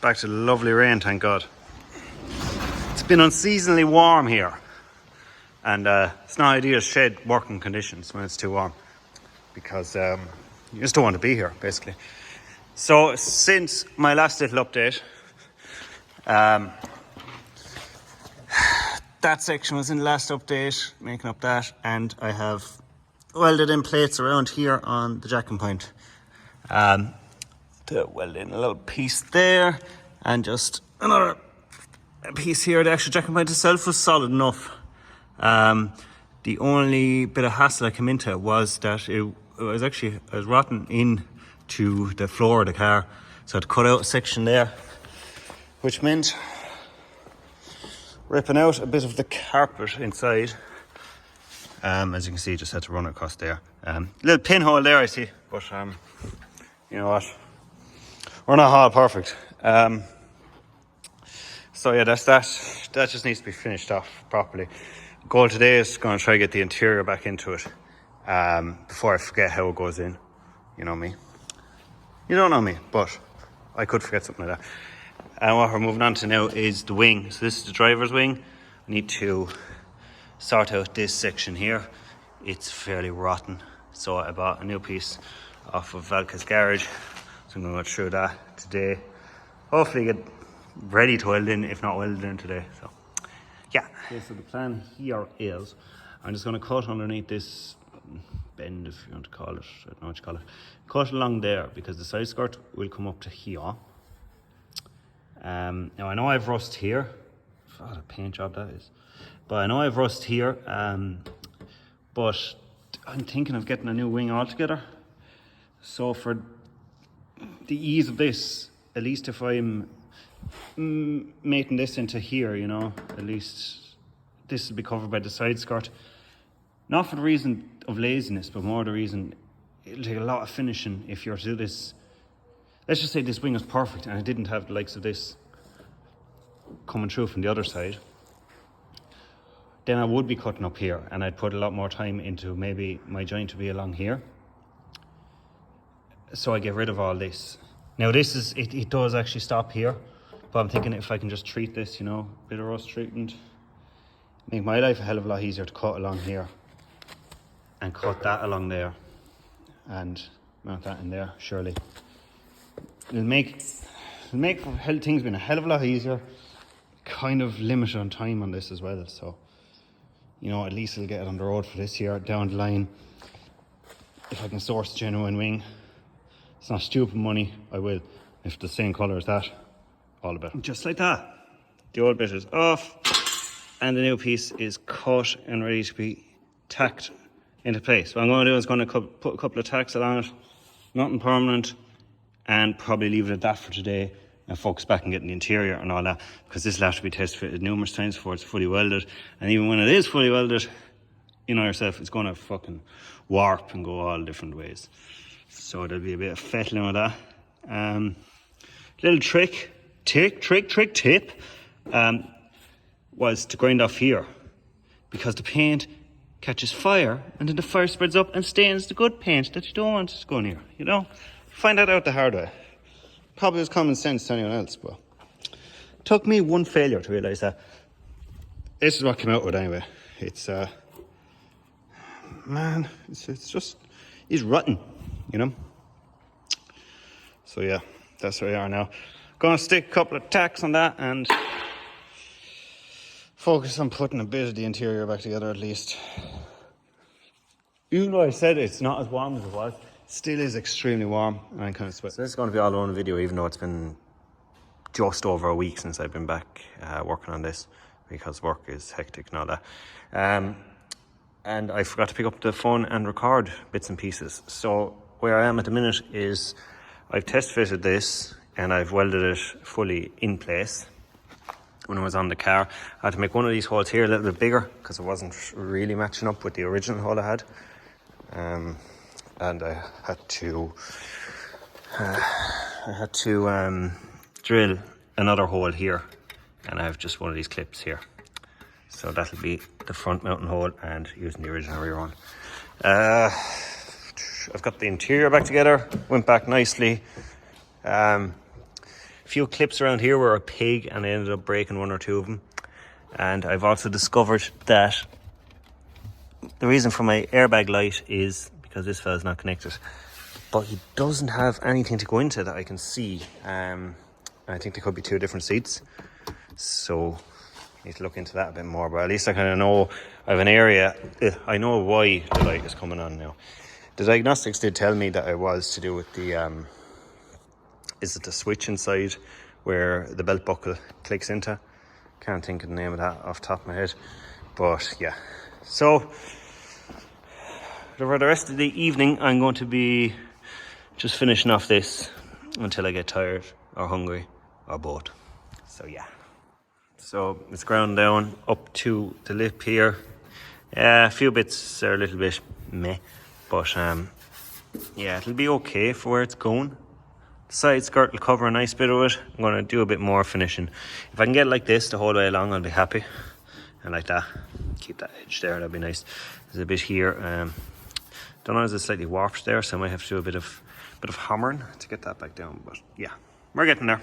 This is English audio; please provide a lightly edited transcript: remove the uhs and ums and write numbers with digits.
Back to the lovely rain, thank God. It's been unseasonably warm here. And it's not ideal shed working conditions when it's too warm. Because you just don't want to be here, basically. So, since my last little update, that section was in the last update, making up that, and I have welded in plates around here on the jacking point. To weld in a little piece there, and just another piece here. The actual jacking point itself was solid enough. The only bit of hassle I came into was that I was rotten into the floor of the car, so I had to cut out a section there, which meant ripping out a bit of the carpet inside. As you can see, just had to run across there. Little pinhole there, I see, but you know what? We're not all perfect. So yeah, that's that. That just needs to be finished off properly. Goal today is going to try to get the interior back into it before I forget how it goes in. You know me. You don't know me, but I could forget something like that. And what we're moving on to now is the wing. So this is the driver's wing. I need to sort out this section here. It's fairly rotten. So I bought a new piece off of Valka's garage. So I'm going to go through that today. Hopefully get ready to weld in, if not welded in today. So yeah. Okay, so the plan here is I'm just going to cut underneath this bend, if you want to call it. I don't know what you call it. Cut along there because the side skirt will come up to here. Now I know I've rust here. What a paint job that is. But I know I've rust here. But I'm thinking of getting a new wing altogether. So for the ease of this, at least if I'm making this into here, you know, at least this will be covered by the side skirt. Not for the reason of laziness, but more the reason it'll take a lot of finishing if you're to do this. Let's just say this wing is perfect and I didn't have the likes of this coming through from the other side. Then I would be cutting up here and I'd put a lot more time into maybe my joint to be along here. So I get rid of all this. Now this is, it does actually stop here, but I'm thinking if I can just treat this, you know, a bit of rust treatment, make my life a hell of a lot easier to cut along here and cut that along there and mount that in there, surely. It'll make things being a hell of a lot easier, kind of limited on time on this as well, so, you know, at least I'll get it on the road for this year down the line. If I can source a genuine wing, it's not stupid money, I will. If the same colour as that, all the better. Just like that. The old bit is off and the new piece is cut and ready to be tacked into place. What I'm going to do is going to put a couple of tacks along it, nothing permanent, and probably leave it at that for today and focus back on getting the interior and all that, because this will have to be test fitted numerous times before it's fully welded. And even when it is fully welded, you know yourself, it's going to fucking warp and go all different ways. So there'll be a bit of fettling with that. Little tip was to grind off here, because the paint catches fire and then the fire spreads up and stains the good paint that you don't want to go near, you know. Find that out the hard way. Probably was common sense to anyone else, but it took me one failure to realise that. This is what came out with anyway. It's man, it's just, it's rotten, you know. So yeah, that's where we are now. Gonna stick a couple of tacks on that and focus on putting a bit of the interior back together at least. Even though I said it's not as warm as it was, it still is extremely warm and I'm kind of sweating. So this is going to be all on video, even though it's been just over a week since I've been back working on this, because work is hectic and all that. And I forgot to pick up the phone and record bits and pieces. So where I am at the minute is I've test fitted this and I've welded it fully in place. When I was on the car, I had to make one of these holes here a little bit bigger because it wasn't really matching up with the original hole I had. And I had to drill another hole here, and I have just one of these clips here. So that'll be the front mounting hole and using the original rear one. I've got the interior back together, went back nicely. few clips around here were a pig and I ended up breaking one or two of them. And I've also discovered that the reason for my airbag light is because this fella's not connected. But he doesn't have anything to go into that I can see. I think there could be two different seats. So I need to look into that a bit more. But at least I kind of know I have an area. I know why the light is coming on now. The diagnostics did tell me that it was to do with the, is it the switch inside where the belt buckle clicks into? Can't think of the name of that off the top of my head. But yeah. So for the rest of the evening, I'm going to be just finishing off this until I get tired or hungry or both. So yeah. So it's ground down up to the lip here. A few bits are a little bit meh, but yeah, it'll be okay for where it's going. The side skirt will cover a nice bit of it. I'm going to do a bit more finishing. If I can get it like this the whole way along, I'll be happy. And like that, keep that edge there, that'd be nice. There's a bit here. Don't know, it's slightly warped there, so I might have to do a bit of hammering to get that back down. But yeah, we're getting there.